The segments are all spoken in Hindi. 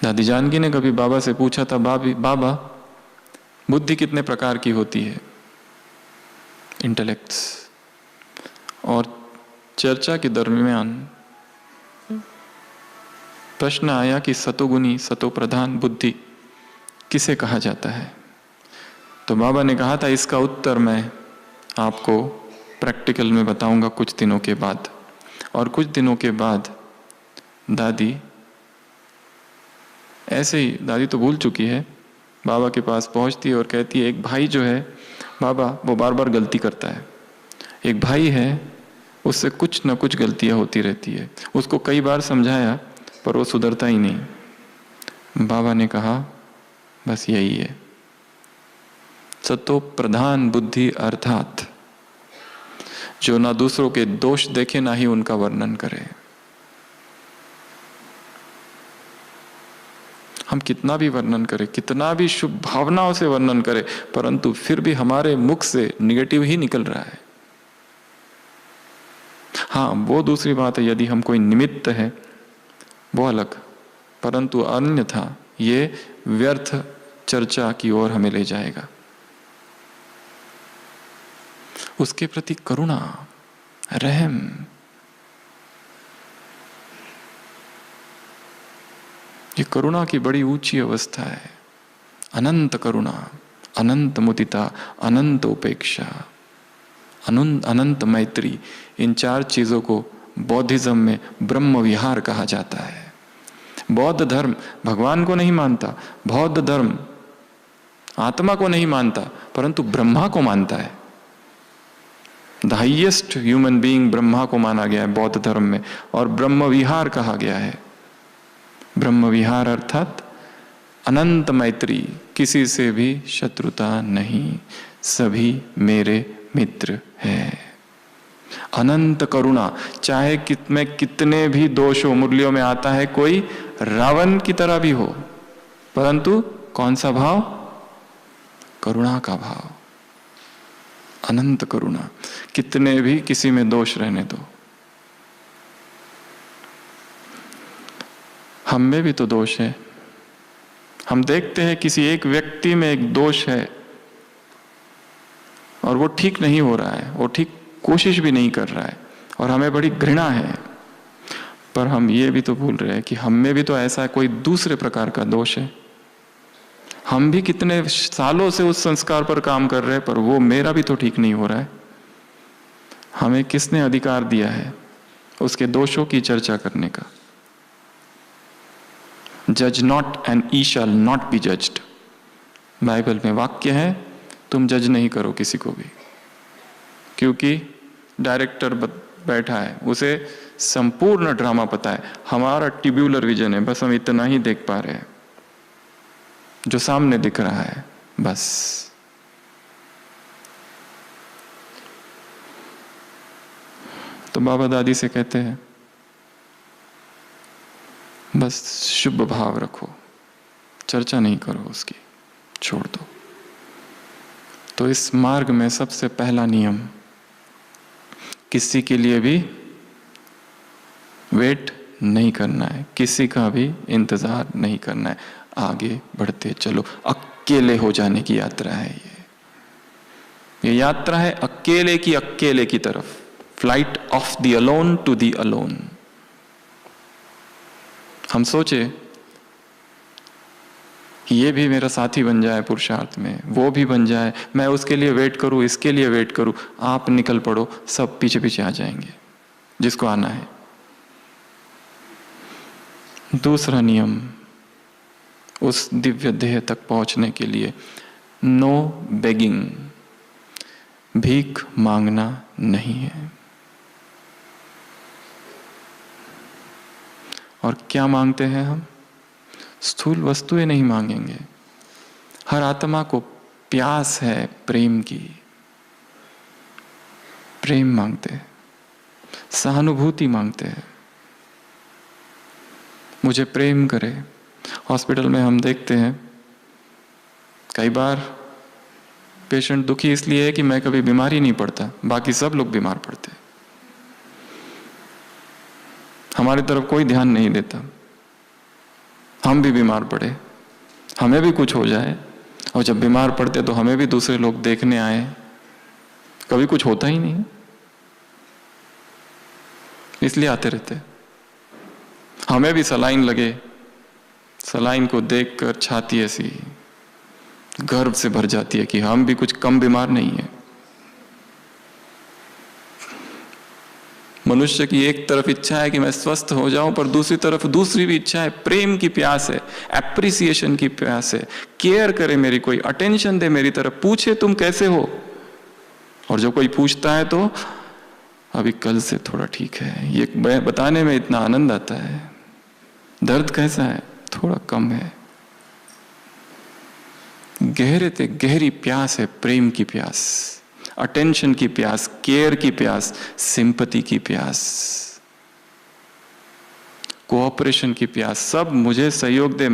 दादी जानकी ने कभी बाबा से पूछा था, बाबा बुद्धि कितने प्रकार की होती है, इंटेलेक्ट्स। और चर्चा के दरमियान प्रश्न आया कि सतोगुणी सतोप्रधान बुद्धि किसे कहा जाता है। तो बाबा ने कहा था, इसका उत्तर मैं आपको प्रैक्टिकल में बताऊंगा कुछ दिनों के बाद। और कुछ दिनों के बाद दादी ऐसे ही, दादी तो भूल चुकी है, बाबा के पास पहुंचती है और कहती है, एक भाई जो है बाबा वो बार बार गलती करता है। एक भाई है, उससे कुछ ना कुछ गलतियां होती रहती है, उसको कई बार समझाया पर वो सुधरता ही नहीं। बाबा ने कहा बस यही है सतो प्रधान बुद्धि, अर्थात जो ना दूसरों के दोष देखे ना ही उनका वर्णन करे। हम कितना भी वर्णन करें, कितना भी शुभ भावनाओं से वर्णन करें, परंतु फिर भी हमारे मुख से निगेटिव ही निकल रहा है। हाँ, वो दूसरी बात है, यदि हम कोई निमित्त है वो अलग, परंतु अन्यथा ये व्यर्थ चर्चा की ओर हमें ले जाएगा। उसके प्रति करुणा, रहम, ये करुणा की बड़ी ऊंची अवस्था है। अनंत करुणा, अनंत मुदिता, अनंत उपेक्षा, अनंत मैत्री, इन चार चीजों को बौद्धिज्म में ब्रह्म विहार कहा जाता है। बौद्ध धर्म भगवान को नहीं मानता, बौद्ध धर्म आत्मा को नहीं मानता, परंतु ब्रह्मा को मानता है। The highest human being Brahma को माना गया है बौद्ध धर्म में, और ब्रह्म विहार कहा गया है। ब्रह्म विहार अर्थात अनंत मैत्री, किसी से भी शत्रुता नहीं, सभी मेरे मित्र हैं। अनंत करुणा, चाहे में कितने भी दोष हो, मुरलियों में आता है कोई रावण की तरह भी हो, परंतु कौन सा भाव? करुणा का भाव। अनंत करुणा, कितने भी किसी में दोष रहने दो। हम में भी तो दोष है। हम देखते हैं किसी एक व्यक्ति में एक दोष है और वो ठीक नहीं हो रहा है, वो ठीक कोशिश भी नहीं कर रहा है और हमें बड़ी घृणा है, पर हम ये भी तो भूल रहे हैं कि हम में भी तो ऐसा कोई दूसरे प्रकार का दोष है। हम भी कितने सालों से उस संस्कार पर काम कर रहे हैं, पर वो मेरा भी तो ठीक नहीं हो रहा है। हमें किसने अधिकार दिया है उसके दोषों की चर्चा करने का? जज not and E shall not be judged, Bible में वाक्य है, तुम जज नहीं करो किसी को भी, क्योंकि डायरेक्टर बैठा है, उसे संपूर्ण ड्रामा पता है। हमारा ट्यूब्यूलर विजन है, बस हम इतना ही देख पा रहे हैं जो सामने दिख रहा है, बस। तो बाबा दादी से कहते हैं बस शुभ भाव रखो, चर्चा नहीं करो उसकी, छोड़ दो। तो इस मार्ग में सबसे पहला नियम, किसी के लिए भी वेट नहीं करना है, किसी का भी इंतजार नहीं करना है, आगे बढ़ते चलो। अकेले हो जाने की यात्रा है ये यात्रा है अकेले की तरफ, flight of the alone to the alone. हम सोचे कि ये भी मेरा साथी बन जाए पुरुषार्थ में, वो भी बन जाए, मैं उसके लिए वेट करूं, इसके लिए वेट करूं। आप निकल पड़ो, सब पीछे पीछे आ जाएंगे जिसको आना है। दूसरा नियम, उस दिव्य देह तक पहुंचने के लिए नो बेगिंग, भीख मांगना नहीं है। और क्या मांगते हैं हम? स्थूल वस्तुएं नहीं मांगेंगे। हर आत्मा को प्यास है प्रेम की, प्रेम मांगते हैं, सहानुभूति मांगते हैं, मुझे प्रेम करे। हॉस्पिटल में हम देखते हैं कई बार पेशेंट दुखी इसलिए है कि मैं कभी बीमार ही नहीं पड़ता, बाकी सब लोग बीमार पड़ते, हमारी तरफ कोई ध्यान नहीं देता। हम भी बीमार पड़े, हमें भी कुछ हो जाए, और जब बीमार पड़ते तो हमें भी दूसरे लोग देखने आए, कभी कुछ होता ही नहीं, इसलिए आते रहते। हमें भी सलाइन लगे, सलाइन को देखकर छाती ऐसी गर्व से भर जाती है कि हम भी कुछ कम बीमार नहीं है। मनुष्य की एक तरफ इच्छा है कि मैं स्वस्थ हो जाऊं, पर दूसरी तरफ दूसरी भी इच्छा है, प्रेम की प्यास है, एप्रिसिएशन की प्यास है, केयर करे मेरी, कोई अटेंशन दे मेरी तरफ, पूछे तुम कैसे हो। और जब कोई पूछता है तो अभी कल से थोड़ा ठीक है, ये बताने में इतना आनंद आता है। दर्द कैसा है, थोड़ा कम है। गहरे से गहरी प्यास है, प्रेम की प्यास, अटेंशन की प्यास, केयर की प्यास, सिंपैथी की प्यास, कोऑपरेशन की प्यास। सब मुझे सहयोग दे,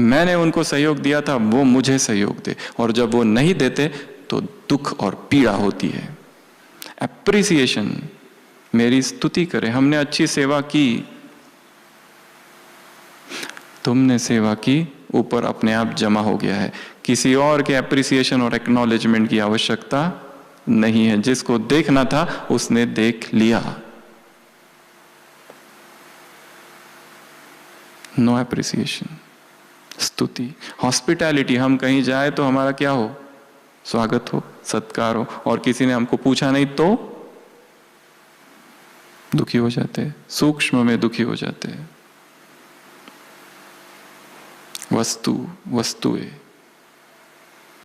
मैंने उनको सहयोग दिया था, वो मुझे सहयोग दे, और जब वो नहीं देते तो दुख और पीड़ा होती है। एप्रिसिएशन, मेरी स्तुति करे, हमने अच्छी सेवा की, तुमने सेवा की, ऊपर अपने आप जमा हो गया है। किसी और के एप्रिसिएशन और एक्नॉलेजमेंट की आवश्यकता नहीं है, जिसको देखना था उसने देख लिया। नो एप्रिसिएशन, स्तुति, हॉस्पिटैलिटी, हम कहीं जाए तो हमारा क्या हो, स्वागत हो, सत्कार हो, और किसी ने हमको पूछा नहीं तो दुखी हो जाते हैं, सूक्ष्म में दुखी हो जाते हैं। वस्तु वस्तुएं